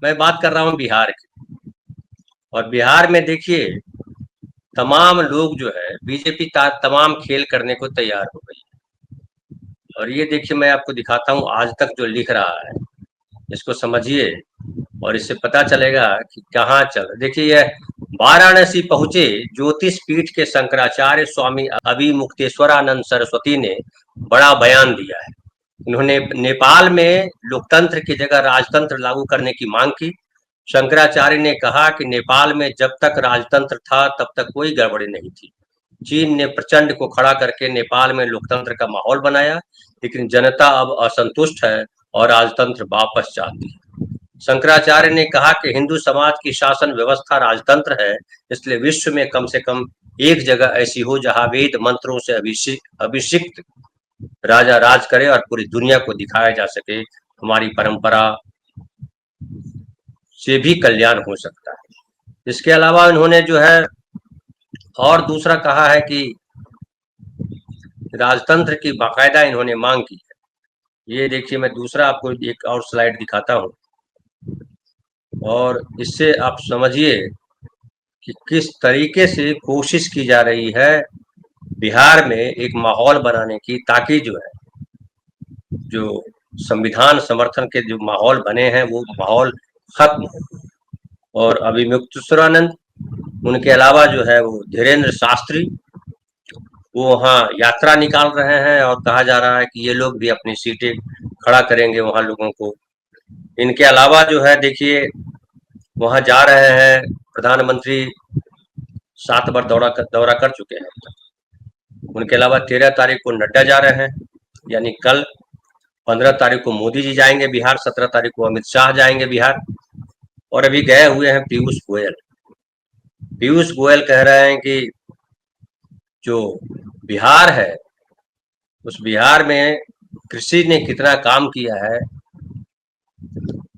मैं बात कर रहा हूँ बिहार की। और बिहार में देखिए तमाम लोग जो है बीजेपी तमाम खेल करने को तैयार हो गई। और ये देखिए मैं आपको दिखाता हूँ आज तक जो लिख रहा है, इसको समझिए और इससे पता चलेगा कि कहाँ चल। देखिए यह वाराणसी पहुंचे ज्योतिष पीठ के शंकराचार्य स्वामी अभिमुक्तेश्वरानंद सरस्वती ने बड़ा बयान दिया है। इन्होंने नेपाल में लोकतंत्र की जगह राजतंत्र लागू करने की मांग की। शंकराचार्य ने कहा कि नेपाल में जब तक राजतंत्र था तब तक कोई गड़बड़ी नहीं थी। चीन ने प्रचंड को खड़ा करके नेपाल में लोकतंत्र का माहौल बनाया, लेकिन जनता अब असंतुष्ट है और राजतंत्र वापस चाहती है। शंकराचार्य ने कहा कि हिंदू समाज की शासन व्यवस्था राजतंत्र है, इसलिए विश्व में कम से कम एक जगह ऐसी हो जहां वेद मंत्रों से अभिषिक्त राजा राज करे और पूरी दुनिया को दिखाया जा सके हमारी परंपरा से भी कल्याण हो सकता है। इसके अलावा उन्होंने जो है और दूसरा कहा है कि राजतंत्र की बाकायदा इन्होंने मांग की है। ये देखिए मैं दूसरा आपको एक और स्लाइड दिखाता हूँ और इससे आप समझिए कि किस तरीके से कोशिश की जा रही है बिहार में एक माहौल बनाने की, ताकि जो है जो संविधान समर्थन के जो माहौल बने हैं वो माहौल खत्म हो। और अभिमुक्तेश्वरानंद, उनके अलावा जो है वो धीरेन्द्र शास्त्री, वो वहाँ यात्रा निकाल रहे हैं और कहा जा रहा है कि ये लोग भी अपनी सीटें खड़ा करेंगे वहाँ लोगों को। इनके अलावा जो है देखिए वहाँ जा रहे हैं प्रधानमंत्री 7 बार दौरा कर चुके हैं। उनके अलावा 13 तारीख को नड्डा जा रहे हैं, यानी कल। 15 तारीख को मोदी जी जाएंगे बिहार, 17 तारीख को अमित शाह जाएंगे बिहार। और अभी गए हुए हैं पीयूष गोयल। पीयूष गोयल कह रहे हैं कि जो बिहार है उस बिहार में कृषि ने कितना काम किया है।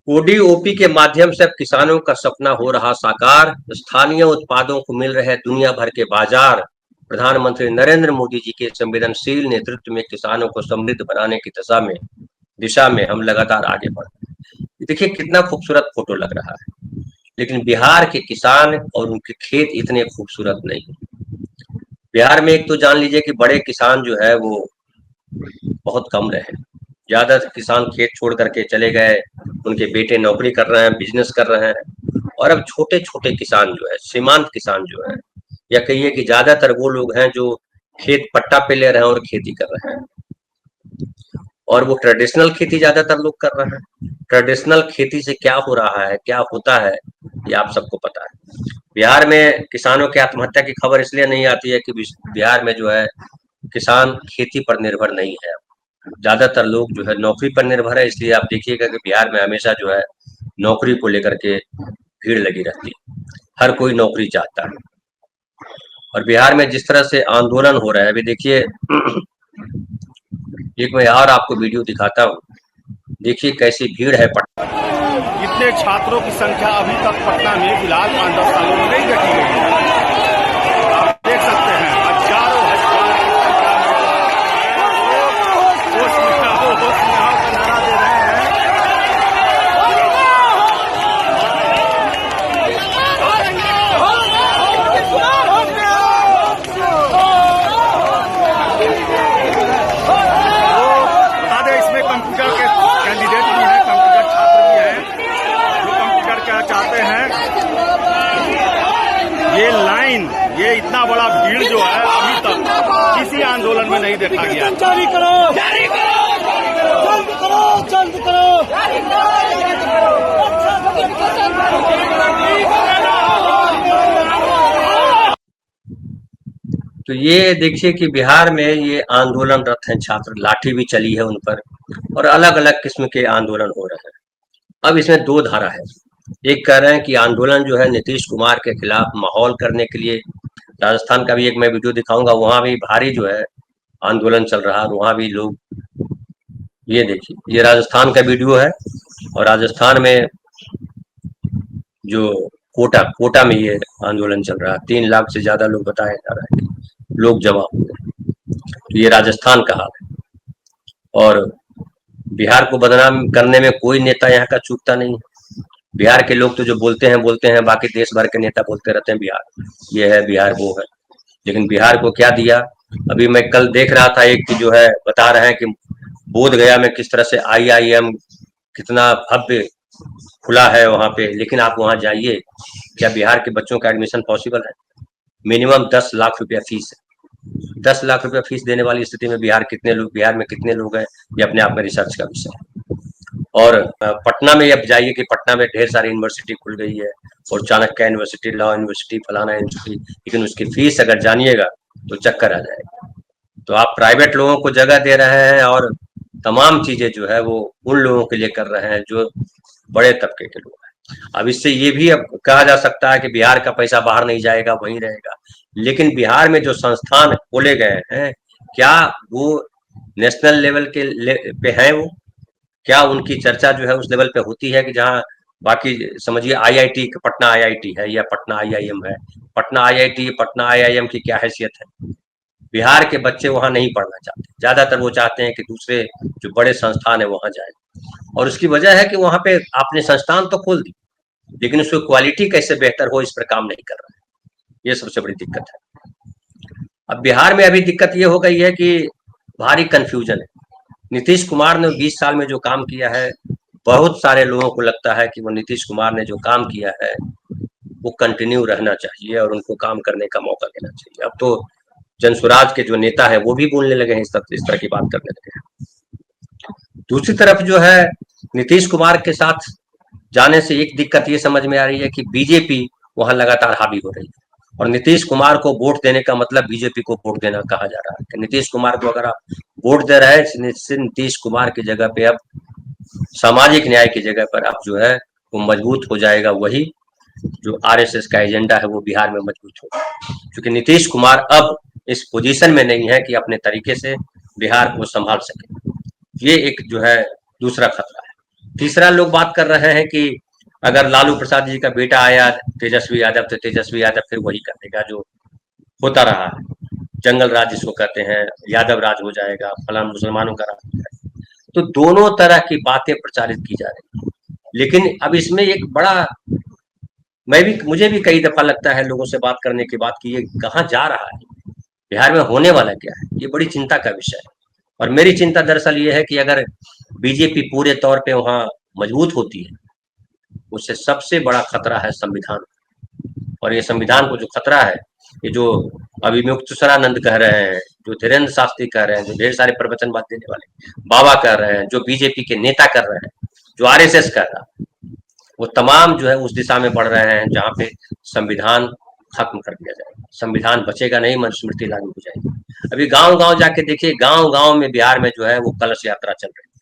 ओडीओपी के माध्यम से अब किसानों का सपना हो रहा साकार, स्थानीय उत्पादों को मिल रहे दुनिया भर के बाजार। प्रधानमंत्री नरेंद्र मोदी जी के संवेदनशील नेतृत्व में किसानों को समृद्ध बनाने की दिशा में हम लगातार आगे बढ़ रहे हैं। देखिए कितना खूबसूरत फोटो लग रहा है, लेकिन बिहार के किसान और उनके खेत इतने खूबसूरत नहीं। बिहार में एक तो जान लीजिए कि बड़े किसान जो है वो बहुत कम रहे। ज्यादा किसान खेत छोड़ करके चले गए, उनके बेटे नौकरी कर रहे हैं, बिजनेस कर रहे हैं। और अब छोटे छोटे किसान जो है, सीमांत किसान जो है, या कहिए कि ज्यादातर वो लोग हैं जो खेत पट्टा पे ले रहे हैं और खेती कर रहे हैं। और वो ट्रेडिशनल खेती ज्यादातर लोग कर रहे हैं। ट्रेडिशनल खेती से क्या हो रहा है, क्या होता है, ये आप सबको पता है। बिहार में किसानों की आत्महत्या की खबर इसलिए नहीं आती है कि बिहार में जो है किसान खेती पर निर्भर नहीं है। ज्यादातर लोग जो है नौकरी पर निर्भर है, इसलिए आप देखिएगा कि बिहार में हमेशा जो है नौकरी को लेकर के भीड़ लगी रहती है। हर कोई नौकरी चाहता है। और बिहार में जिस तरह से आंदोलन हो रहा है, अभी देखिए एक मैं और आपको वीडियो दिखाता हूँ। देखिए कैसी भीड़ है। इतने छात्रों की संख्या अभी तक पटना में फिलहाल 5-10 सालों में नहीं देखी गई है। आप देख सकते हैं हजारों हजार का नारा दे रहे हैं। बता दें इसमें कंप्यूटर के कैंडिडेट भी हैं, कंप्यूटर छात्र भी हैं जो कंप्यूटर क्या चाहते हैं। ये लाइन, ये इतना बड़ा भीड़ जो है अभी तक किसी आंदोलन में नहीं देखा गया। जारी करो, जारी करो, जल्द करो, जल्द करो, जारी करो। तो ये देखिए कि बिहार में ये आंदोलनरत हैं छात्र, लाठी भी चली है उन पर और अलग अलग किस्म के आंदोलन हो रहे हैं। अब इसमें दो धारा है। एक कह रहे हैं कि आंदोलन जो है नीतीश कुमार के खिलाफ माहौल करने के लिए। राजस्थान का भी एक मैं वीडियो दिखाऊंगा, वहां भी भारी जो है आंदोलन चल रहा है, वहां भी लोग। ये देखिए ये राजस्थान का वीडियो है और राजस्थान में जो कोटा में ये आंदोलन चल रहा है। 3 लाख से ज्यादा लोग बताया जा रहा है कि लोग जमा हुए। तो ये राजस्थान का हाल है। और बिहार को बदनाम करने में कोई नेता यहाँ का चूकता नहीं है। बिहार के लोग तो जो बोलते हैं, बाकी देश भर के नेता बोलते रहते हैं बिहार ये है, बिहार वो है, लेकिन बिहार को क्या दिया? अभी मैं कल देख रहा था एक कि जो है बता रहे हैं कि बोध गया में किस तरह से आईआईएम कितना भव्य खुला है वहां पे, लेकिन आप वहां जाइए, क्या बिहार के बच्चों का एडमिशन पॉसिबल है? मिनिमम 10 लाख रुपया फीस है। 10 लाख रुपया फीस देने वाली स्थिति में बिहार में कितने लोग हैं, ये अपने आप में रिसर्च का विषय है। और पटना में अब जाइए कि पटना में ढेर सारी यूनिवर्सिटी खुल गई है, और चाणक्य यूनिवर्सिटी, लॉ यूनिवर्सिटी, फलाना यूनिवर्सिटी, लेकिन उसकी फीस अगर जानिएगा तो चक्कर आ जाएगा। तो आप प्राइवेट लोगों को जगह दे रहे हैं और तमाम चीजें जो है वो उन लोगों के लिए कर रहे हैं जो बड़े तबके के लोग हैं। अब इससे ये भी अब कहा जा सकता है कि बिहार का पैसा बाहर नहीं जाएगा, वहीं रहेगा, लेकिन बिहार में जो संस्थान खोले गए हैं, क्या वो नेशनल लेवल पे हैं? वो क्या उनकी चर्चा जो है उस लेवल पे होती है कि जहाँ बाकी समझिए आईआईटी, पटना आईआईटी है या पटना आईआईएम है, पटना आईआईटी, पटना आईआईएम की क्या हैसियत है? बिहार के बच्चे वहां नहीं पढ़ना चाहते, ज्यादातर वो चाहते हैं कि दूसरे जो बड़े संस्थान है वहां जाए, और उसकी वजह है कि वहां पे आपने संस्थान तो खोल दी, लेकिन उसकी क्वालिटी कैसे बेहतर हो इस पर काम नहीं कर रहा है, ये सबसे बड़ी दिक्कत है। अब बिहार में अभी दिक्कत ये हो गई है कि भारी कंफ्यूजन है। नीतीश कुमार ने 20 साल में जो काम किया है, बहुत सारे लोगों को लगता है कि वो नीतीश कुमार ने जो काम किया है वो कंटिन्यू रहना चाहिए और उनको काम करने का मौका देना चाहिए। अब तो जनसुराज के जो नेता है वो भी बोलने लगे हैं, इस तरह की बात करने लगे हैं। दूसरी तरफ जो है नीतीश कुमार के साथ जाने से एक दिक्कत ये समझ में आ रही है कि बीजेपी वहां लगातार हावी हो रही है, और नीतीश कुमार को वोट देने का मतलब बीजेपी को वोट देना कहा जा रहा है कि नीतीश कुमार को अगर आप वोट दे रहे हैं, नीतीश कुमार की जगह पे अब सामाजिक न्याय की जगह पर आप जो है वो मजबूत हो जाएगा, वही जो आरएसएस का एजेंडा है वो बिहार में मजबूत होगा, क्योंकि नीतीश कुमार अब इस पोजीशन में नहीं है कि अपने तरीके से बिहार को संभाल सके। ये एक जो है दूसरा खतरा है। तीसरा, लोग बात कर रहे हैं कि अगर लालू प्रसाद जी का बेटा आया तेजस्वी यादव, तो तेजस्वी यादव फिर वही कर देगा जो होता रहा है, जंगल राज जिसको कहते हैं, यादव राज हो जाएगा, फलाना मुसलमानों का राज हो जाएगा। तो दोनों तरह की बातें प्रचारित की जा रही है, लेकिन अब इसमें एक बड़ा, मुझे भी कई दफा लगता है लोगों से बात करने के बाद कि ये कहाँ जा रहा है, बिहार में होने वाला क्या है, ये बड़ी चिंता का विषय है। और मेरी चिंता दरअसल ये है कि अगर बीजेपी पूरे तौर पे वहां मजबूत होती है, उससे सबसे बड़ा खतरा है संविधान, और ये संविधान को जो खतरा है, ये जो अभी मुक्तसरानंद कह रहे हैं, जो धीरेन्द्र शास्त्री कह रहे हैं, जो ढेर सारे प्रवचनबाज देने वाले बाबा कह रहे हैं, जो बीजेपी के नेता कर रहे हैं, जो आरएसएस कर रहा है, वो तमाम जो है उस दिशा में बढ़ रहे हैं जहाँ पे संविधान खत्म कर दिया जाएगा, संविधान बचेगा नहीं, मनुस्मृति लागू हो जाएगी। अभी गांव गांव जाके देखिए, गांव गांव में बिहार में जो है वो कलश यात्रा चल रही है,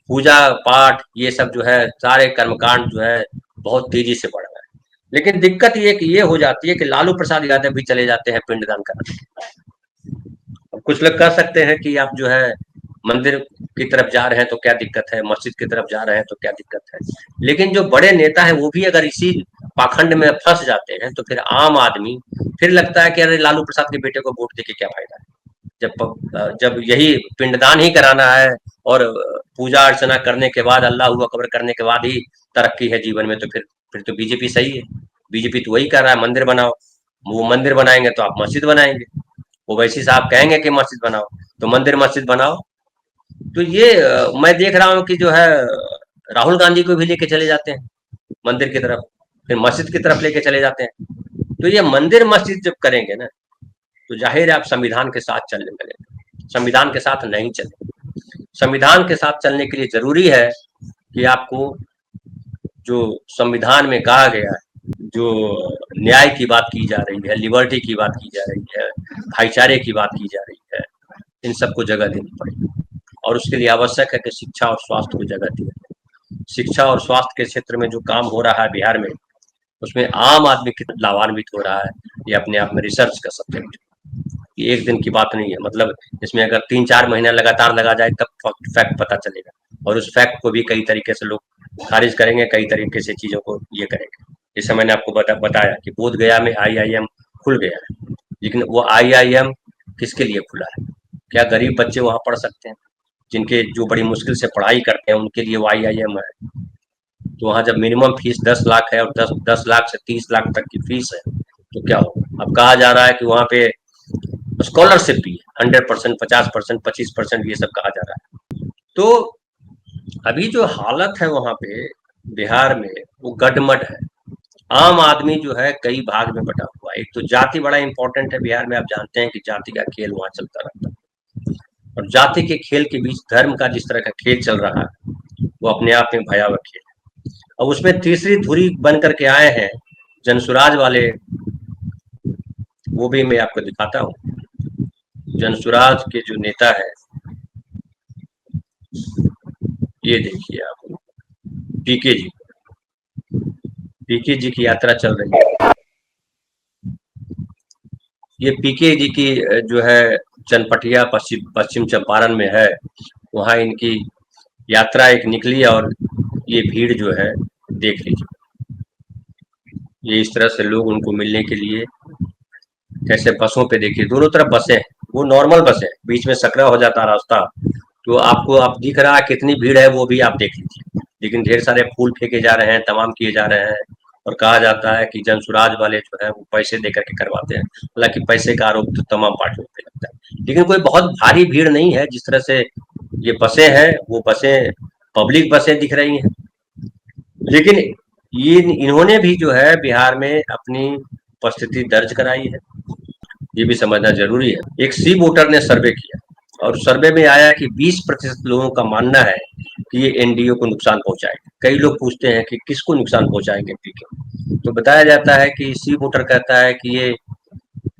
पूजा पाठ ये सब जो है सारे कर्मकांड जो है बहुत तेजी से बढ़ रहा है। लेकिन दिक्कत ये हो जाती है कि लालू प्रसाद यादव भी चले जाते हैं पिंडदान करने। कुछ लोग कह सकते हैं कि आप जो है मंदिर की तरफ जा रहे हैं तो क्या दिक्कत है, मस्जिद की तरफ जा रहे हैं तो क्या दिक्कत है, लेकिन जो बड़े नेता हैं वो भी अगर इसी पाखंड में फंस जाते हैं तो फिर आम आदमी फिर लगता है कि अरे लालू प्रसाद के बेटे को वोट देके क्या फायदा है, जब यही पिंडदान ही कराना है और पूजा अर्चना करने के बाद, अल्लाह अकबर करने के बाद ही तरक्की है जीवन में, तो फिर तो बीजेपी सही है। बीजेपी तो वही कर रहा है, मंदिर बनाओ, वो मंदिर बनाएंगे तो आप मस्जिद बनाएंगे, ओवैसी साहब कहेंगे कि मस्जिद बनाओ तो मंदिर मस्जिद बनाओ। तो ये मैं देख रहा हूँ कि जो है राहुल गांधी को भी लेके चले जाते हैं मंदिर की तरफ, फिर मस्जिद की तरफ लेके चले जाते हैं। तो ये मंदिर मस्जिद जब करेंगे ना, तो जाहिर है आप संविधान के साथ चलने लगेंगे, संविधान के साथ नहीं चलेंगे। संविधान के साथ चलने के लिए जरूरी है कि आपको जो संविधान में कहा गया है, जो न्याय की बात की जा रही है, लिबर्टी की बात की जा रही है, भाईचारे की बात की जा रही है, इन सबको जगह देनी पड़ेगी, और उसके लिए आवश्यक है कि शिक्षा और स्वास्थ्य को जगह दी जाए। शिक्षा और स्वास्थ्य के क्षेत्र में जो काम हो रहा है बिहार में, उसमें आम आदमी कितना लाभान्वित हो रहा है, ये अपने आप में रिसर्च का सब्जेक्ट, ये एक दिन की बात नहीं है। मतलब इसमें अगर 3-4 महीना लगातार लगा जाए तब फैक्ट पता चलेगा, और उस फैक्ट को भी कई तरीके से लोग खारिज करेंगे, कई तरीके से चीजों को ये करेंगे। जैसे मैंने आपको बताया कि बोध गया में आईआईएम खुल गया है, लेकिन वो आईआईएम किसके लिए खुला है? क्या गरीब बच्चे वहां पढ़ सकते हैं? जिनके जो बड़ी मुश्किल से पढ़ाई करते हैं उनके लिए वो आईआईएम है? तो वहां जब मिनिमम फीस 10 लाख है और 10 लाख से 30 लाख तक की फीस है तो क्या होगा। अब कहा जा रहा है कि वहां पे स्कॉलरशिप भी है 100%, 50%, 25%, ये सब कहा जा रहा है। तो अभी जो हालत है वहां पे बिहार में वो गडमड है। आम आदमी जो है कई भाग में बटा हुआ है। एक तो जाति बड़ा इंपॉर्टेंट है बिहार में, आप जानते हैं कि जाति का खेल वहां चलता रहता है, और जाति के खेल के बीच धर्म का जिस तरह का खेल चल रहा है वो अपने आप में भयावह खेल है। अब उसमें तीसरी धुरी बन करके आए हैं जनसुराज वाले, वो भी मैं आपको दिखाता हूँ। जनसुराज के जो नेता है, ये देखिए आप, पीके जी, पीके जी की यात्रा चल रही है। ये पीके जी की जो है चनपटिया पश्चिम चंपारण में है, वहां इनकी यात्रा एक निकली और ये भीड़ जो है देख लीजिए। ये इस तरह से लोग उनको मिलने के लिए कैसे बसों पे, देखिए दोनों तरफ बसें हैं, वो नॉर्मल बस है, बीच में सकरा हो जाता रास्ता, तो आपको आप दिख रहा है कितनी भीड़ है वो भी आप देख लीजिए। लेकिन ढेर सारे फूल फेंके जा रहे हैं, तमाम किए जा रहे हैं, और कहा जाता है कि जनसुराज वाले जो है वो पैसे दे करके करवाते हैं। हालांकि पैसे का आरोप तो तमाम पार्टियों पे लगता है, लेकिन कोई बहुत भारी भीड़ नहीं है। जिस तरह से ये बसें हैं वो बसें पब्लिक बसें दिख रही हैं, लेकिन ये इन्होंने भी जो है बिहार में अपनी उपस्थिति दर्ज कराई है, ये भी समझना जरूरी है। एक सी वोटर ने सर्वे किया और सर्वे में आया कि 20% लोगों का मानना है कि ये एनडीए को नुकसान पहुंचाएगा। कई लोग पूछते हैं कि किसको नुकसान पहुंचाएंगे पीके, तो बताया जाता है कि सी वोटर कहता है कि ये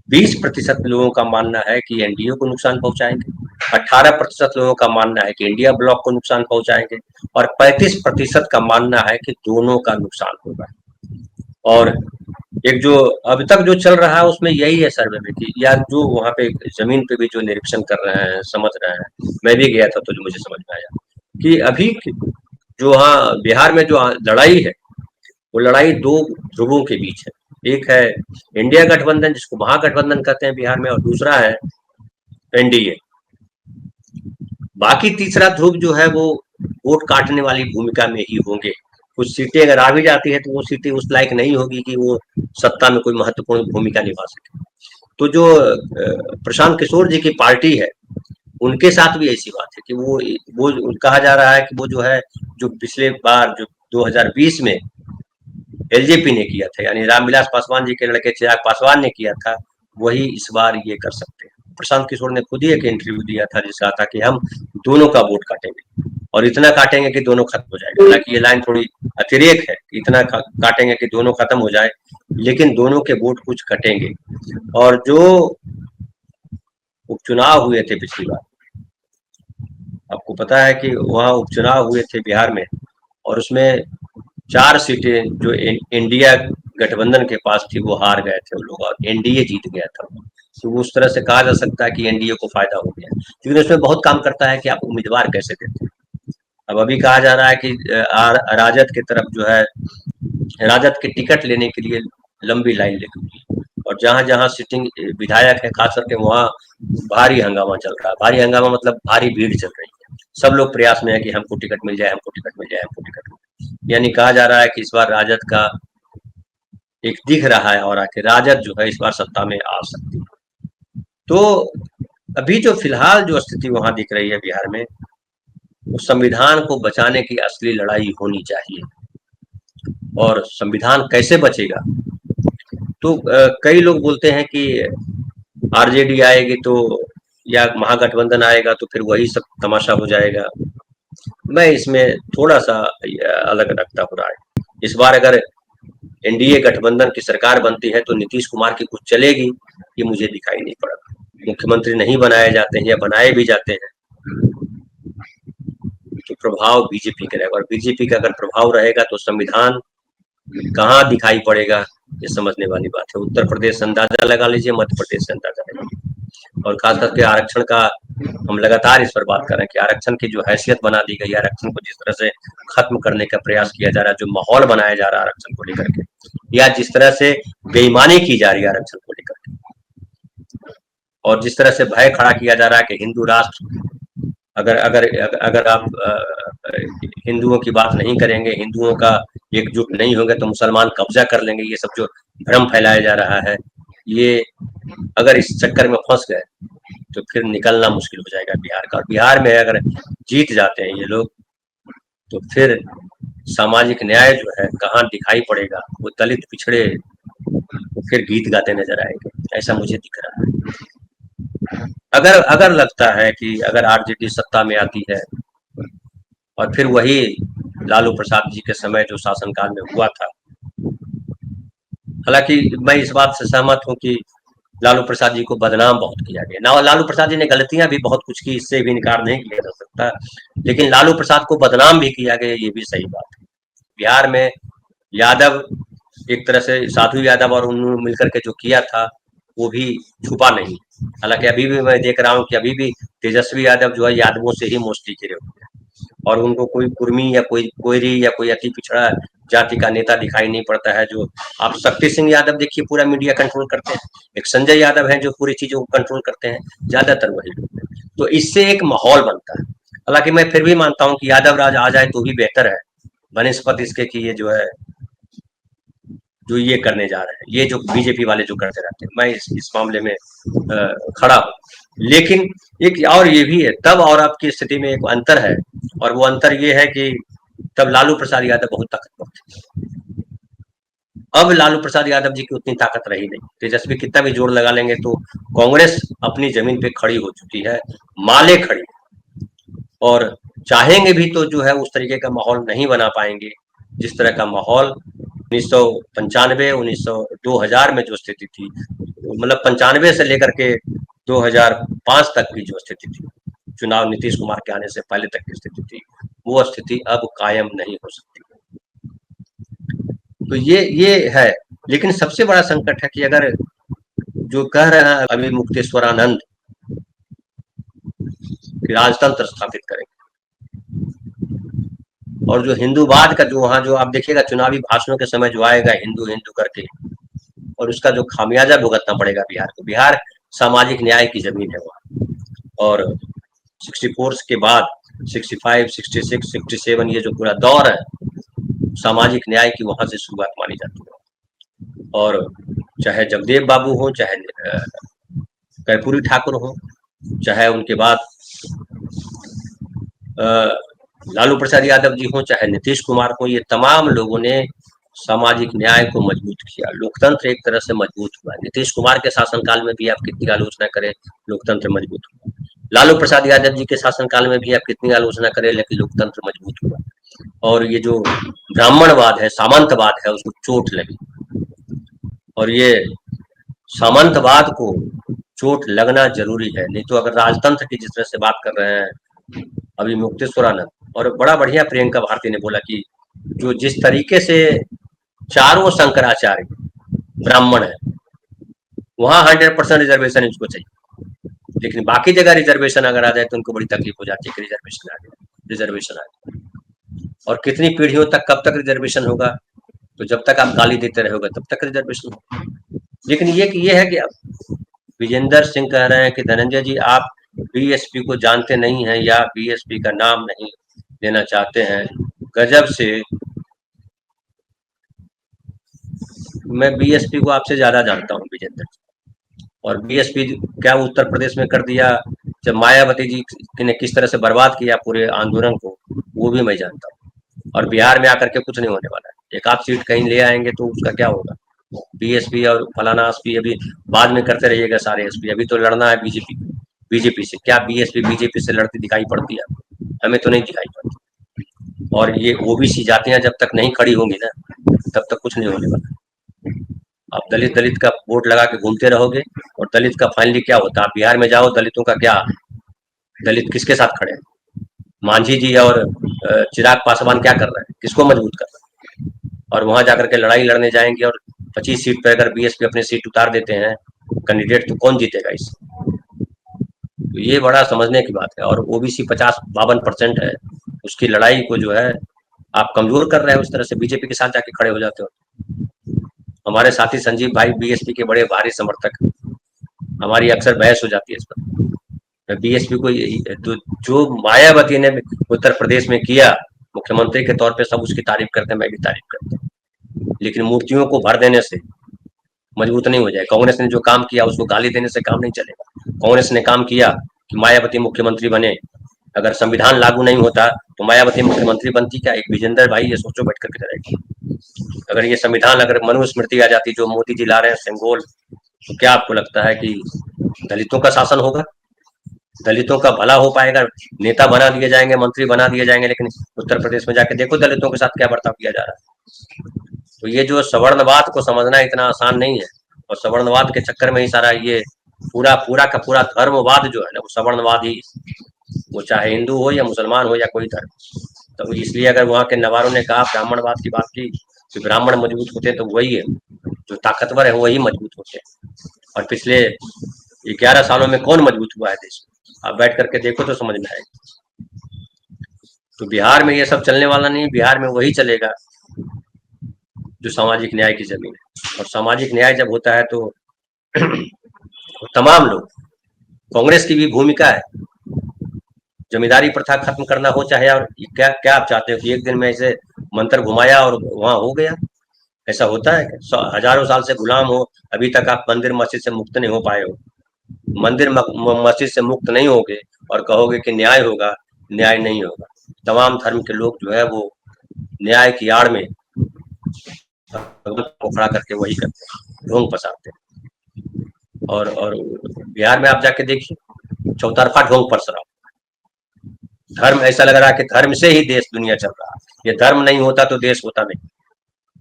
20% लोगों का मानना है कि एनडीए को नुकसान पहुंचाएंगे, 18% लोगों का मानना है कि इंडिया ब्लॉक को नुकसान पहुंचाएंगे, और 35% का मानना है कि दोनों का नुकसान होगा। और एक जो अब तक जो चल रहा है उसमें यही है सर्वे में कि, या जो वहाँ पे जमीन पे भी जो निरीक्षण कर रहे हैं, समझ रहे हैं, मैं भी गया था तो जो मुझे समझ में आया कि अभी जो वहाँ बिहार में जो लड़ाई है वो लड़ाई दो ध्रुवों के बीच है। एक है इंडिया गठबंधन जिसको महागठबंधन कहते हैं बिहार में, और दूसरा है एनडीए। बाकी तीसरा ध्रुव जो है वो वोट काटने वाली भूमिका में ही होंगे। कुछ सीटें अगर आ भी जाती है तो वो सीटें उस लायक नहीं होगी कि वो सत्ता में कोई महत्वपूर्ण भूमिका निभा सके। तो जो प्रशांत किशोर जी की पार्टी है उनके साथ भी ऐसी बात है कि वो कहा जा रहा है कि वो जो है जो पिछले बार जो 2020 में एलजेपी ने किया था, यानी रामविलास पासवान जी के लड़के चिराग पासवान ने किया था, वही इस बार ये कर सकते हैं। प्रशांत किशोर ने खुद ही एक इंटरव्यू दिया था जिसका था कि हम दोनों का वोट काटेंगे और इतना काटेंगे कि दोनों खत्म हो जाएगा। हालांकि ये लाइन थोड़ी अतिरेक है, इतना काटेंगे कि दोनों खत्म हो जाए, लेकिन दोनों के वोट कुछ कटेंगे। और जो उपचुनाव हुए थे पिछली बार, आपको पता है कि वहाँ उपचुनाव हुए थे बिहार में, और उसमें 4 सीटें जो इंडिया गठबंधन के पास थी वो हार गए थे वो लोग, और एनडीए जीत गया था। तो उस तरह से कहा जा सकता है कि एनडीए को फायदा हो गया, लेकिन उसमें बहुत काम करता है कि आप उम्मीदवार कैसे देते हैं। अब अभी कहा जा रहा है कि राजद की तरफ जो है, राजद के टिकट लेने के लिए लंबी लाइन लगी हुई, और जहां जहां सिटिंग विधायक है खास करके वहां भारी हंगामा चल रहा है। भारी हंगामा मतलब भारी भीड़ चल रही है, सब लोग प्रयास में है कि हमको टिकट मिल जाए, हमको टिकट मिल जाए, हमको टिकट मिल जाए। यानी कहा जा रहा है कि इस बार राजद का एक दिख रहा है और आके राजद जो है इस बार सत्ता में आ सकती है। तो अभी जो फिलहाल जो स्थिति वहां दिख रही है बिहार में, उस संविधान को बचाने की असली लड़ाई होनी चाहिए। और संविधान कैसे बचेगा, तो कई लोग बोलते हैं कि आरजेडी आएगी तो, या महागठबंधन आएगा तो फिर वही सब तमाशा हो जाएगा। मैं इसमें थोड़ा सा अलग रखता हूँ राय। इस बार अगर एनडीए गठबंधन की सरकार बनती है तो नीतीश कुमार की कुछ चलेगी, ये मुझे दिखाई नहीं पड़ा। मुख्यमंत्री नहीं बनाए जाते हैं या बनाए भी जाते हैं तो प्रभाव बीजेपी का रहेगा, और बीजेपी का अगर प्रभाव रहेगा तो संविधान कहाँ दिखाई पड़ेगा, ये समझने वाली बात है। उत्तर प्रदेश से अंदाजा लगा लीजिए, मध्य प्रदेश से अंदाजा लगा लीजिए। और खास करके आरक्षण का हम लगातार इस पर बात कर रहे हैं कि आरक्षण की जो हैसियत बना दी गई, आरक्षण को जिस तरह से खत्म करने का प्रयास किया जा रहा है, जो माहौल बनाया जा रहा है आरक्षण को लेकर के, या जिस तरह से बेईमानी की जा रही है आरक्षण को लेकर के, और जिस तरह से भय खड़ा किया जा रहा है कि हिंदू राष्ट्र, अगर अगर अगर आप हिंदुओं की बात नहीं करेंगे, हिंदुओं का एकजुट नहीं होंगे तो मुसलमान कब्जा कर लेंगे, ये सब जो भ्रम फैलाया जा रहा है, ये अगर इस चक्कर में फंस गए तो फिर निकलना मुश्किल हो जाएगा बिहार का। और बिहार में अगर जीत जाते हैं ये लोग तो फिर सामाजिक न्याय जो है कहाँ दिखाई पड़ेगा, वो दलित पिछड़े फिर गीत गाते नजर आएंगे, ऐसा मुझे दिख रहा है। अगर अगर लगता है कि अगर आरजेडी सत्ता में आती है और फिर वही लालू प्रसाद जी के समय जो शासनकाल में हुआ था, हालांकि मैं इस बात से सहमत हूं कि लालू प्रसाद जी को बदनाम बहुत किया गया ना, लालू प्रसाद जी ने गलतियां भी बहुत कुछ की, इससे भी इनकार नहीं किया जा सकता, लेकिन लालू प्रसाद को बदनाम भी किया गया, ये भी सही बात है। बिहार में यादव एक तरह से साधु यादव और उन्होंने मिलकर के जो किया था वो भी छुपा नहीं। हालांकि अभी भी मैं देख रहा हूँ कि अभी भी तेजस्वी यादव जो है यादवों से ही मोस्टली घिरे हुए हैं, और उनको कोई कुर्मी या कोई कोयरी या कोई अति पिछड़ा जाति का नेता दिखाई नहीं पड़ता है। जो आप शक्ति सिंह यादव देखिए पूरा मीडिया कंट्रोल करते हैं, एक संजय यादव है जो पूरी चीजों को कंट्रोल करते हैं, ज्यादातर वही लोग हैं। तो इससे एक माहौल बनता है। हालांकि मैं फिर भी मानता हूँ कि यादव राज आ जाए तो भी बेहतर है, बनस्पत इसके कि ये जो है जो ये करने जा रहे हैं, ये जो बीजेपी वाले जो करते रहते हैं, मैं इस मामले में खड़ा हूँ। लेकिन एक और ये भी है, तब और अब की स्थिति में एक अंतर है, और वो अंतर ये है कि तब लालू प्रसाद यादव बहुत ताकतवर थे, अब लालू प्रसाद यादव जी की उतनी ताकत रही नहीं। तेजस्वी कितना भी जोर लगा लेंगे तो कांग्रेस अपनी जमीन पे खड़ी हो चुकी है, माले खड़ी, और चाहेंगे भी तो जो है उस तरीके का माहौल नहीं बना पाएंगे जिस तरह का माहौल 1995 2000 में जो स्थिति थी, मतलब 95 से लेकर के 2005 तक की जो स्थिति थी, चुनाव नीतीश कुमार के आने से पहले तक की स्थिति थी, वो स्थिति अब कायम नहीं हो सकती। तो ये है। लेकिन सबसे बड़ा संकट है कि अगर जो कह रहे हैं अभी मुक्तेश्वरानंद कि राजतंत्र स्थापित करेंगे, और जो हिंदूवाद का जो वहां जो आप देखिएगा चुनावी भाषणों के समय जो आएगा हिंदू हिंदू करके, और उसका जो खामियाजा भुगतना पड़ेगा बिहार को। बिहार सामाजिक न्याय की जमीन है वहाँ, और 64 के बाद 65, 66, 67 ये जो पूरा दौर है सामाजिक न्याय की, वहां से शुरुआत मानी जाती है। और चाहे जगदेव बाबू हो, चाहे कर्पूरी ठाकुर हो, चाहे उनके बाद लालू प्रसाद यादव जी हो, चाहे नीतीश कुमार हो, ये तमाम लोगों ने सामाजिक न्याय को मजबूत किया, लोकतंत्र एक तरह से मजबूत हुआ। नीतीश कुमार के शासनकाल में भी आप कितनी आलोचना करें, लोकतंत्र मजबूत हुआ। लालू प्रसाद यादव जी के शासनकाल में भी आप कितनी आलोचना करें, लेकिन लोकतंत्र मजबूत हुआ। और ये जो ब्राह्मणवाद है, सामंतवाद है, उसको चोट लगी, और ये सामंतवाद को चोट लगना जरूरी है। नहीं तो अगर राजतंत्र की जिस तरह से बात कर रहे हैं अभी मुक्तेश्वरानंद, और बड़ा बढ़िया प्रियंका भारती ने बोला कि जो जिस तरीके से चारों शंकराचार्य ब्राह्मण है, वहां 100% रिजर्वेशन इनको चाहिए, लेकिन बाकी जगह रिजर्वेशन अगर आ जाए तो उनको बड़ी तकलीफ हो जाती है कि रिजर्वेशन आ गया, रिजर्वेशन आ गया। और कितनी पीढ़ियों तक, कब तक रिजर्वेशन होगा? तो जब तक आप गाली देते रहोगे तब तक रिजर्वेशन होगा। लेकिन ये है कि विजेंद्र सिंह कह रहे हैं कि धनंजय जी आप बीएसपी को जानते नहीं हैं या बीएसपी का नाम नहीं लेना चाहते हैं। गजब से, मैं बीएसपी को आपसे ज्यादा जानता हूं विजेंद्र, और बीएसपी क्या उत्तर प्रदेश में कर दिया, जब मायावती जी ने किस तरह से बर्बाद किया पूरे आंदोलन को, वो भी मैं जानता हूँ। और बिहार में आकर के कुछ नहीं होने वाला है, एक आध सीट कहीं ले आएंगे तो उसका क्या होगा? बीएसपी और फलाना एसपी अभी बाद में करते रहिएगा सारे एसपी, अभी तो लड़ना है बीजेपी से। क्या बीएसपी बीजेपी से लड़ती दिखाई पड़ती है? हमें तो नहीं दिखाई पड़ती। और ये ओबीसी जातियां जब तक नहीं खड़ी होंगी ना, तब तक कुछ नहीं होने वाला। आप दलित का वोट लगा के घूमते रहोगे, और दलित का फाइनली क्या होता है? आप बिहार में जाओ, दलितों का क्या, दलित किसके साथ खड़े हैं? मांझी जी और चिराग पासवान क्या कर रहे हैं, किसको मजबूत कर रहे हैं? और वहां जाकर के लड़ाई लड़ने जाएंगे, और 25 सीट पर अगर बीएसपी अपनी सीट उतार देते हैं कैंडिडेट, तो कौन जीतेगा इससे? तो ये बड़ा समझने की बात है। और ओबीसी 50-52% है, उसकी लड़ाई को जो है आप कमजोर कर रहे हो, उस तरह से बीजेपी के साथ जाके खड़े हो जाते हो। हमारे साथी संजीव भाई बीएसपी के बड़े भारी समर्थक, हमारी अक्सर बहस हो जाती है इस पर। बीएसपी को तो जो मायावती ने उत्तर प्रदेश में किया, मुख्यमंत्री के तौर पे सब उसकी तारीफ करते हैं, मैं भी तारीफ करता हूँ, लेकिन मूर्तियों को भर देने से मजबूत नहीं हो जाए। कांग्रेस ने जो काम किया उसको गाली देने से काम नहीं चलेगा। कांग्रेस ने काम किया कि मायावती मुख्यमंत्री बने, अगर संविधान लागू नहीं होता तो मायावती मुख्यमंत्री बनती क्या? एक विजेंद्र भाई ये सोचो बैठ करके जरा, अगर ये संविधान, अगर मनुस्मृति आ जाती जो मोदी जी ला रहे हैं सिंगोल, तो क्या आपको लगता है कि दलितों का शासन होगा? दलितों का भला हो पाएगा? नेता बना दिए जाएंगे, मंत्री बना दिए जाएंगे, लेकिन उत्तर प्रदेश में जाके देखो दलितों के साथ क्या बर्ताव किया जा रहा है। तो ये जो सवर्णवाद को समझना इतना आसान नहीं है, और सवर्णवाद के चक्कर में ही सारा ये पूरा पूरा का पूरा धर्मवाद जो है ना वो सवर्णवाद ही, वो चाहे हिंदू हो या मुसलमान हो या कोई धर्म। तो इसलिए अगर वहाँ के नवारों ने कहा ब्राह्मणवाद की बात की कि ब्राह्मण मजबूत होते हैं, तो वही है जो ताकतवर है वही मजबूत होते हैं। और पिछले 11 सालों में कौन मजबूत हुआ है देश में? आप बैठ करके देखो तो समझ में आएगा। तो बिहार में ये सब चलने वाला नहीं, बिहार में वही चलेगा जो सामाजिक न्याय की जमीन है। और सामाजिक न्याय जब होता है तो तमाम लोग, कांग्रेस की भी भूमिका है, जमींदारी प्रथा खत्म करना हो चाहे, और क्या क्या आप चाहते हो कि एक दिन में ऐसे मंत्र घुमाया और वहां हो गया? ऐसा होता है क्या? हजारों साल से गुलाम हो, अभी तक आप मंदिर मस्जिद से मुक्त नहीं हो पाए हो। मंदिर मस्जिद से मुक्त नहीं होगे और कहोगे कि न्याय होगा, न्याय नहीं होगा। तमाम धर्म के लोग जो है वो न्याय की आड़ में को खड़ा करके वही करते हैं, ढोंग फंसाते हैं। और बिहार में आप जाके देखिए चौतरफा ढोंग फंस रहा। धर्म, ऐसा लग रहा है कि धर्म से ही देश दुनिया चल रहा है। ये धर्म नहीं होता तो देश होता नहीं।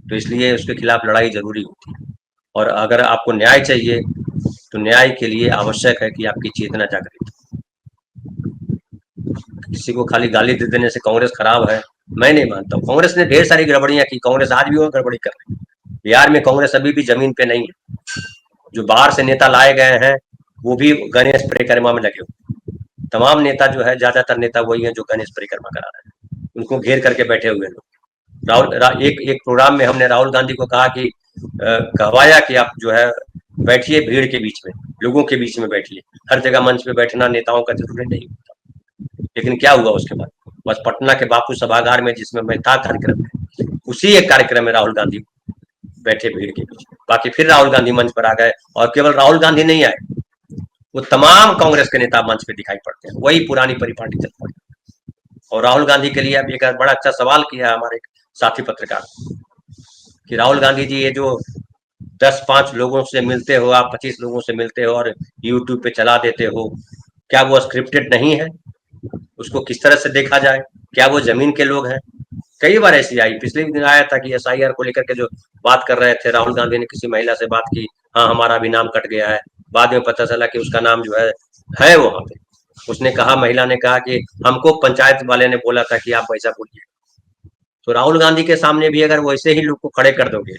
तो इसलिए उसके खिलाफ लड़ाई जरूरी होती है। और अगर आपको न्याय चाहिए तो न्याय के लिए आवश्यक है कि आपकी चेतना जागृत हो। किसी को खाली गाली दे देने से कांग्रेस खराब है, मैं नहीं मानता हूँ। कांग्रेस ने ढेर सारी गड़बड़ियां की, कांग्रेस आज भी वो गड़बड़ी कर रही है। बिहार में कांग्रेस अभी भी जमीन पे नहीं है। जो बाहर से नेता लाए गए हैं वो भी गणेश परिक्रमा में लगे हुए। तमाम नेता जो है, ज्यादातर नेता वही है जो गणेश परिक्रमा करा रहे हैं, उनको घेर करके बैठे हुए लोग। एक प्रोग्राम में हमने राहुल गांधी को कहा कि कहवाया कि आप जो है बैठिए भीड़ के बीच में, लोगों के बीच में बैठिए। हर जगह मंच पे बैठना नेताओं का जरूरी नहीं होता। लेकिन क्या हुआ उसके बाद? बस पटना के बापू सभागार में, जिसमें मैं था कार्यक्रम में, उसी एक कार्यक्रम में राहुल गांधी बैठे भीड़ के बीच। बाकी फिर राहुल गांधी मंच पर आ गए, और केवल राहुल गांधी नहीं आए, वो तमाम कांग्रेस के नेता मंच पे दिखाई पड़ते हैं, वही पुरानी परिपाटी चल पड़ी। और राहुल गांधी के लिए अब एक बड़ा अच्छा सवाल किया हमारे साथी पत्रकार कि राहुल गांधी जी, ये जो 10-5 लोगों से मिलते हो आप, 25 लोगों से मिलते हो और यूट्यूब पे चला देते हो, क्या वो स्क्रिप्टेड नहीं है? उसको किस तरह से देखा जाए? क्या वो जमीन के लोग हैं? कई बार ऐसी आई, पिछले दिन आया था कि SIR को लेकर के जो बात कर रहे थे, राहुल गांधी ने किसी महिला से बात की, हाँ हमारा भी नाम कट गया है। बाद में पता चला कि उसका नाम जो है वहां पे। उसने कहा, महिला ने कहा कि हमको पंचायत वाले ने बोला था कि आप वैसा बोलिए। तो राहुल गांधी के सामने भी अगर वैसे ही लोग को खड़े कर दोगे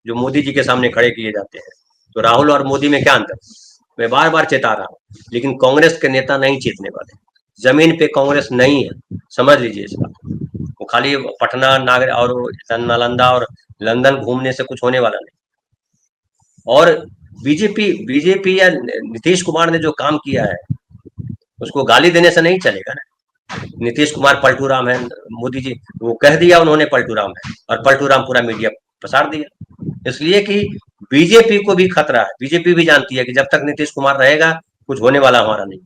जो मोदी जी के सामने खड़े किए जाते हैं, तो राहुल और मोदी में क्या अंतर? मैं बार बार चेता रहा हूँ, लेकिन कांग्रेस के नेता नहीं चेतने वाले। जमीन पे कांग्रेस नहीं है, समझ लीजिए इस बात। वो खाली पटना, नागर और नालंदा और लंदन घूमने से कुछ होने वाला नहीं। और बीजेपी या नीतीश कुमार ने जो काम किया है उसको गाली देने से नहीं चलेगा ना। नीतीश कुमार पलटू राम है, मोदी जी वो कह दिया उन्होंने पलटू राम है, और पलटू राम पूरा मीडिया पसार दिया। इसलिए कि बीजेपी को भी खतरा है, बीजेपी भी जानती है कि जब तक नीतीश कुमार रहेगा कुछ होने वाला हमारा नहीं।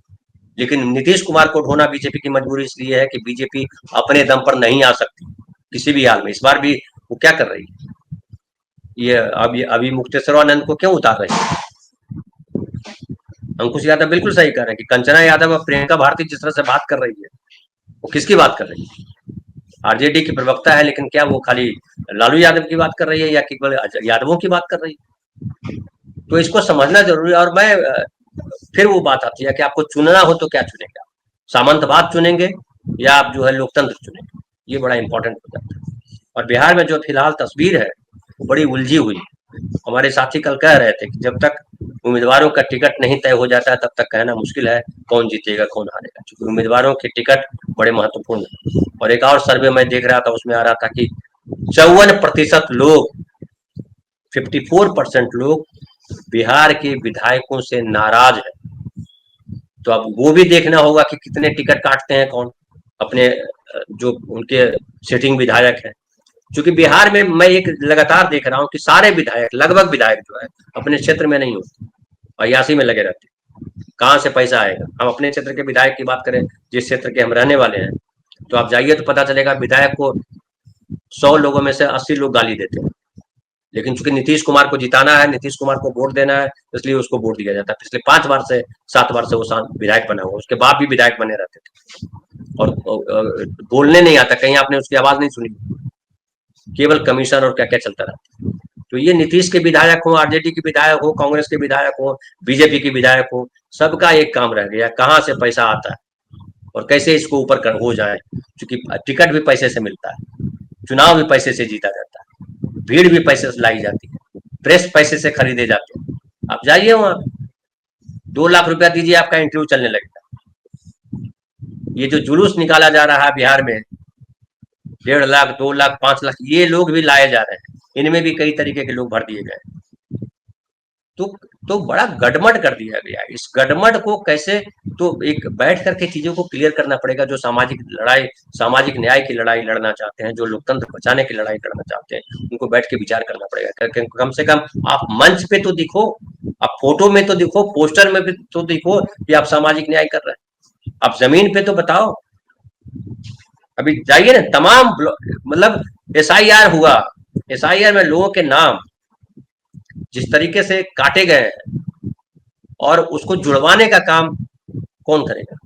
लेकिन नीतीश कुमार को ढोना बीजेपी की मजबूरी इसलिए है कि बीजेपी अपने दम पर नहीं आ सकती किसी भी हाल में। इस बार भी वो क्या कर रही है, ये अभी मुक्तेश्वरानंद को क्यों उतार रही है? अंकुश यादव बिल्कुल सही कह रहे हैं कि कंचना यादव और प्रियंका भारती जिस तरह से बात कर रही है, वो किसकी बात कर रही है? आरजेडी की प्रवक्ता है, लेकिन क्या वो खाली लालू यादव की बात कर रही है या केवल यादवों की बात कर रही है? तो इसको समझना जरूरी है। और मैं फिर वो बात आती है कि आपको चुनना हो तो क्या चुनेंगे आप? सामंतवाद चुनेंगे या आप जो है लोकतंत्र चुनेंगे? ये बड़ा इंपॉर्टेंट हो जाता है। और बिहार में जो फिलहाल तस्वीर है वो बड़ी उलझी हुई है। हमारे साथी कल कह रहे थे कि जब तक उम्मीदवारों का टिकट नहीं तय हो जाता है तब तक कहना मुश्किल है कौन जीतेगा कौन हारेगा, क्योंकि उम्मीदवारों के टिकट बड़े महत्वपूर्ण है। और एक और सर्वे मैं देख रहा था, उसमें आ रहा था कि 54% लोग, 54% लोग बिहार के विधायकों से नाराज है। तो अब वो भी देखना होगा कि कितने टिकट काटते हैं कौन। अपने जो उनके सिटिंग विधायक हैं। क्योंकि बिहार में मैं एक लगातार देख रहा हूँ कि सारे विधायक, लगभग विधायक जो है अपने क्षेत्र में नहीं होते, अयासी में लगे रहते हैं। कहाँ से पैसा आएगा? हम अपने क्षेत्र के विधायक की बात करें, जिस क्षेत्र के हम रहने वाले हैं, तो आप जाइए तो पता चलेगा विधायक को 100 लोगों में से 80 लोग गाली देते हैं। लेकिन चूंकि नीतीश कुमार को जिताना है, नीतीश कुमार को वोट देना है, इसलिए उसको वोट दिया जाता है। पिछले 5 बार से 7 बार से वो विधायक बना हुआ, उसके बाद भी विधायक बने रहते थे और बोलने नहीं आता, कहीं आपने उसकी आवाज नहीं सुनी, केवल कमीशन और क्या क्या चलता रहता है। तो ये नीतीश के विधायक हो, आरजेडी के विधायक हो, कांग्रेस के विधायक हो, बीजेपी के विधायक हो, सबका एक काम रह गया, कहाँ से पैसा आता है और कैसे इसको ऊपर हो जाए। क्योंकि टिकट भी पैसे से मिलता है, चुनाव भी पैसे से जीता जाता है, भीड़ भी पैसे से लाई जाती है, प्रेस पैसे से खरीदे जाते हैं। आप जाइए वहां 2 लाख रुपया दीजिए, आपका इंटरव्यू चलने लगेगा। ये जो जुलूस निकाला जा रहा है बिहार में, 1.5 लाख, 2 लाख, 5 लाख, ये लोग भी लाए जा रहे हैं, इनमें भी कई तरीके के लोग भर दिए गए। तो बड़ा गड़बड़ कर दिया गया। इस गड़बड़ को कैसे, तो एक बैठ करके चीजों को क्लियर करना पड़ेगा। जो सामाजिक लड़ाई, सामाजिक न्याय की लड़ाई लड़ना चाहते हैं, जो लोकतंत्र बचाने की लड़ाई लड़ना चाहते हैं, उनको बैठ के विचार करना पड़ेगा। कम से कम आप मंच पे तो दिखो, आप फोटो में तो दिखो, पोस्टर में भी तो दिखो कि आप सामाजिक न्याय कर रहे हैं। आप जमीन पे तो बताओ। अभी जाइए ना, तमाम मतलब SIR हुआ, SIR में लोगों के नाम जिस तरीके से काटे गए हैं और उसको जुड़वाने का काम कौन करेगा?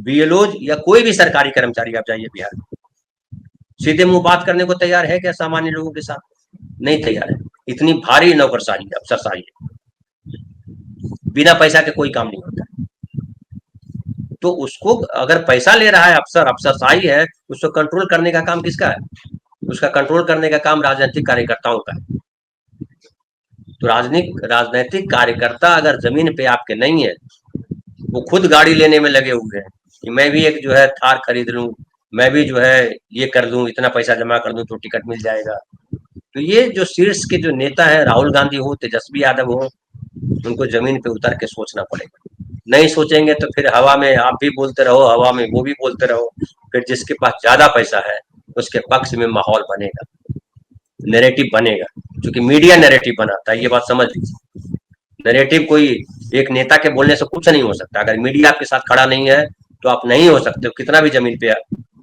BLOज या कोई भी सरकारी कर्मचारी आप जाइए बिहार में, सीधे मुंह बात करने को तैयार है क्या सामान्य लोगों के साथ? नहीं तैयार है। इतनी भारी नौकरशाही, अफसरशाही है, बिना पैसा के कोई काम नहीं होता। तो उसको अगर पैसा ले रहा है अफसर, अफसरशाही है, उसको कंट्रोल करने का काम किसका है? उसका कंट्रोल करने का काम राजनीतिक कार्यकर्ताओं का है। तो राजनीतिक कार्यकर्ता अगर जमीन पे आपके नहीं है, वो खुद गाड़ी लेने में लगे हुए हैं कि मैं भी एक जो है थार खरीद लूं, मैं भी जो है ये कर दूं, इतना पैसा जमा कर दूं तो टिकट मिल जाएगा। तो ये जो शीर्ष के जो नेता हैं, राहुल गांधी हो, तेजस्वी यादव हो, उनको जमीन पे उतर के सोचना पड़ेगा। नहीं सोचेंगे तो फिर हवा में आप भी बोलते रहो, हवा में वो भी बोलते रहो, फिर जिसके पास ज्यादा पैसा है उसके पक्ष में माहौल बनेगा, नैरेटिव बनेगा। क्योंकि मीडिया नैरेटिव बनाता है, ये बात समझ लीजिए। नैरेटिव कोई एक नेता के बोलने से कुछ नहीं हो सकता। अगर मीडिया आपके साथ खड़ा नहीं है तो आप नहीं हो सकते हो, कितना भी जमीन पे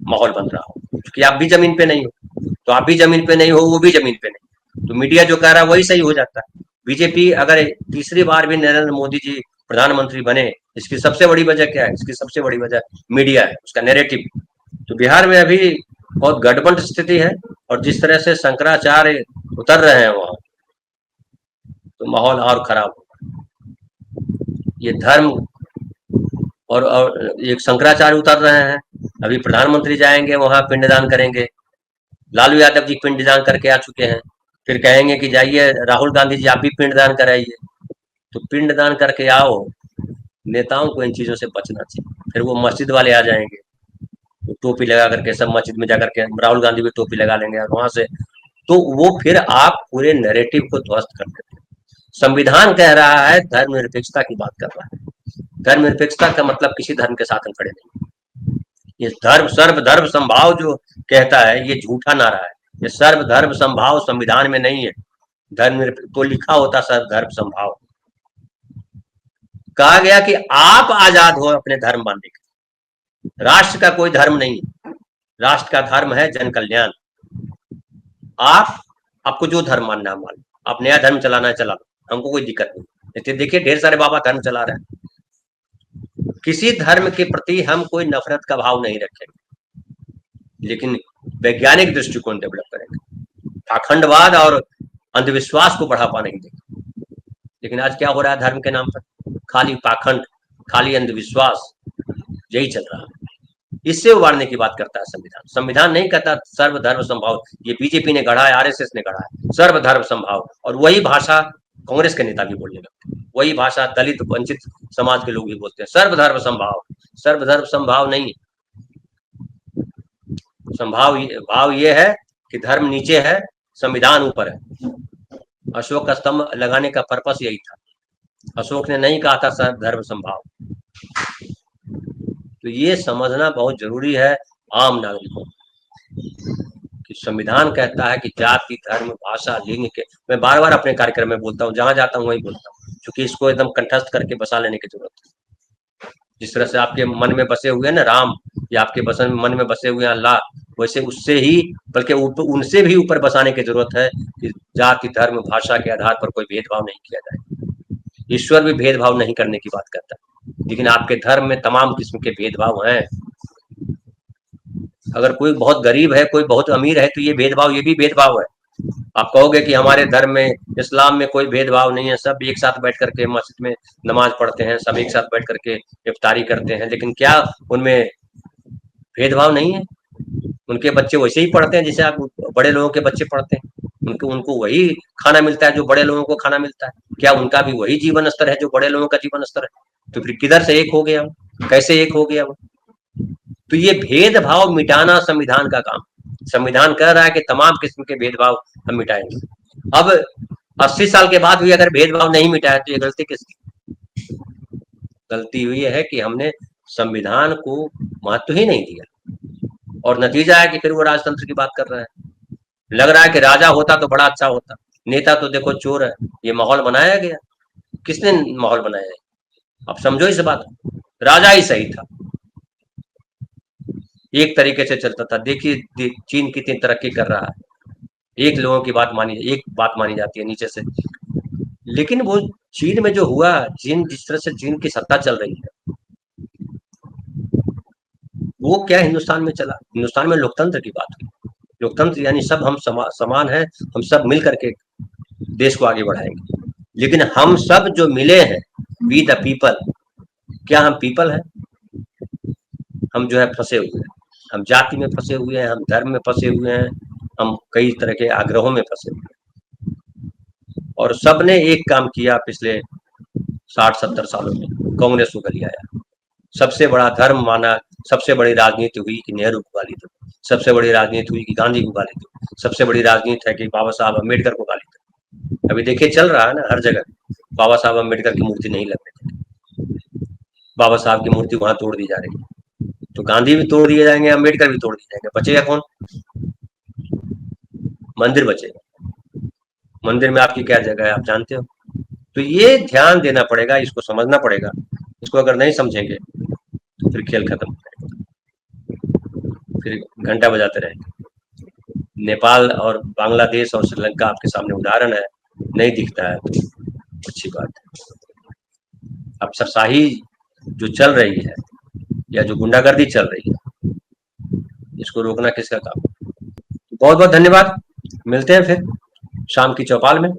माहौल बन रहा हो, क्योंकि आप भी जमीन पे नहीं हो। तो आप भी जमीन पे नहीं हो, वो भी जमीन पे नहीं, तो मीडिया जो कह रहा है वही सही हो जाता है। बीजेपी अगर तीसरी बार भी नरेंद्र मोदी जी प्रधानमंत्री बने, इसकी सबसे बड़ी वजह क्या है? इसकी सबसे बड़ी वजह मीडिया है, उसका नैरेटिव। तो बिहार में अभी बहुत गड़बड़ स्थिति है, और जिस तरह से शंकराचार्य उतर रहे हैं वहां, तो माहौल और खराब होगा। ये धर्म और एक शंकराचार्य उतर रहे हैं, अभी प्रधानमंत्री जाएंगे वहां पिंडदान करेंगे। लालू यादव जी पिंडदान करके आ चुके हैं, फिर कहेंगे कि जाइए राहुल गांधी जी आप भी पिंडदान कराइए। तो पिंडदान करके आओ, नेताओं को इन चीजों से बचना चाहिए। फिर वो मस्जिद वाले आ जाएंगे, तो टोपी लगा करके सब मस्जिद में जाकर के, राहुल गांधी भी टोपी लगा लेंगे और वहां से, तो वो फिर आप पूरे नैरेटिव को ध्वस्त कर देते हैं। संविधान कह रहा है धर्मनिरपेक्षता की बात कर रहा है। धर्मनिरपेक्षता का मतलब किसी धर्म के साथ हम खड़े नहीं। ये सर्वधर्म समभाव जो कहता है, ये झूठा नारा है। ये सर्वधर्म समभाव संविधान में नहीं है। धर्म तो लिखा होता सर्वधर्म समभाव, कहा गया कि आप आजाद हो अपने धर्म मानने के। राष्ट्र का कोई धर्म नहीं है, राष्ट्र का धर्म है जन कल्याण। आपको जो धर्म मानना है मान लो, आप नया धर्म चलाना है चला लो, हमको कोई दिक्कत नहीं। देखिए ढेर सारे बाबा धर्म चला रहे हैं। किसी धर्म के प्रति हम कोई नफरत का भाव नहीं रखेंगे, लेकिन वैज्ञानिक दृष्टिकोण डेवलप करेंगे। पाखंडवाद और अंधविश्वास को बढ़ावा नहीं देंगे। लेकिन आज क्या हो रहा है धर्म के नाम पर? खाली पाखंड, खाली अंधविश्वास, यही चल रहा है। इससे उबारने की बात करता है संविधान। संविधान नहीं कहता सर्वधर्म समभाव, ये बीजेपी ने गढ़ा है, RSS ने गढ़ा है सर्वधर्म समभाव। और वही भाषा कांग्रेस के नेता भी बोलने लगते हैं, वही भाषा दलित वंचित समाज के लोग भी बोलते हैं, सर्वधर्म समभाव। सर्वधर्म समभाव नहीं, संभाव भाव ये है कि धर्म नीचे है, संविधान ऊपर है। अशोक स्तंभ लगाने का पर्पस यही था। अशोक ने नहीं कहा था सर्वधर्म समभाव। तो ये समझना बहुत जरूरी है आम नागरिकों कि संविधान कहता है कि जाति, धर्म, भाषा, लिंग के, मैं बार बार अपने कार्यक्रम में बोलता हूँ, जहां जाता हूँ वही बोलता हूँ, क्योंकि इसको एकदम कंठस्थ करके बसा लेने की जरूरत है। जिस तरह से आपके मन में बसे हुए हैं ना राम, या आपके मन में बसे हुए हैं अल्लाह, वैसे उससे ही बल्कि उनसे भी ऊपर बसाने की जरूरत है कि जाति, धर्म, भाषा के आधार पर कोई भेदभाव नहीं किया जाए। ईश्वर भी भेदभाव नहीं करने की बात करता है, लेकिन आपके धर्म में तमाम किस्म के भेदभाव हैं। अगर कोई बहुत गरीब है, कोई बहुत अमीर है, तो ये भेदभाव, ये भी भेदभाव है। आप कहोगे कि हमारे धर्म में, इस्लाम में कोई भेदभाव नहीं है, सब एक साथ बैठ करके मस्जिद में नमाज पढ़ते हैं, सब एक साथ बैठ करके इफ्तारी करते हैं, लेकिन क्या उनमें भेदभाव नहीं है? उनके बच्चे वैसे ही पढ़ते हैं जैसे आप बड़े लोगों के बच्चे पढ़ते हैं, उनको वही खाना मिलता है जो बड़े लोगों को खाना मिलता है। क्या उनका भी वही जीवन स्तर है जो बड़े लोगों का जीवन स्तर है? तो फिर किधर से एक हो गया, कैसे एक हो गया? तो ये भेदभाव मिटाना संविधान का काम। संविधान कह रहा है कि तमाम किस्म के भेदभाव हम मिटाएंगे। अब 80 साल के बाद भी अगर भेदभाव नहीं मिटा है तो ये गलती किसकी? गलती हुई है कि हमने संविधान को महत्व ही नहीं दिया, और नतीजा है कि फिर वो राजतंत्र की बात कर रहा है। लग रहा है कि राजा होता तो बड़ा अच्छा होता, नेता तो देखो चोर है। ये माहौल बनाया गया, किसने माहौल बनाया है? आप समझो इस बात, राजा ही सही था, एक तरीके से चलता था। देखिए चीन कितनी तरक्की कर रहा है, एक लोगों की बात एक बात मानी जाती है नीचे से। लेकिन वो चीन में जो हुआ, जिस तरह से चीन की सत्ता चल रही है, वो क्या हिंदुस्तान में चला? हिंदुस्तान में लोकतंत्र की बात हुई। लोकतंत्र यानी सब हम समान हैं, हम सब मिल करके देश को आगे बढ़ाएंगे। लेकिन हम सब जो मिले हैं, वी द पीपल, क्या हम पीपल हैं? हम जो है फंसे हुए हैं, हम जाति में फंसे हुए हैं, हम धर्म में फंसे हुए हैं, हम कई तरह के आग्रहों में फंसे हुए हैं। और सबने एक काम किया पिछले 60-70 सालों में, कांग्रेस को गलियाया। सबसे बड़ा धर्म माना, सबसे बड़ी राजनीति हुई कि नेहरू को गाली दो, सबसे बड़ी राजनीति हुई कि गांधी को गाली दो, सबसे बड़ी राजनीति है कि बाबा साहब अम्बेडकर को गाली दो। अभी देखिए चल रहा है ना हर जगह, बाबा साहब अम्बेडकर की मूर्ति नहीं लगने देते, बाबा साहब की मूर्ति वहां तोड़ दी जा रही है। तो गांधी भी तोड़ दिए जाएंगे, अम्बेडकर भी तोड़ दिए जाएंगे, बचेगा कौन? मंदिर बचेगा। मंदिर में आपकी क्या जगह है, आप जानते हो? तो ये ध्यान देना पड़ेगा, इसको समझना पड़ेगा। इसको अगर नहीं समझेंगे तो फिर खेल खत्म हो जाएगा, फिर घंटा बजाते रहेंगे। नेपाल और बांग्लादेश और श्रीलंका आपके सामने उदाहरण है, नहीं दिखता है तो अच्छी बात है। अफसरशाही जो चल रही है या जो गुंडागर्दी चल रही है, इसको रोकना किसका काम? बहुत बहुत धन्यवाद। मिलते हैं फिर शाम की चौपाल में।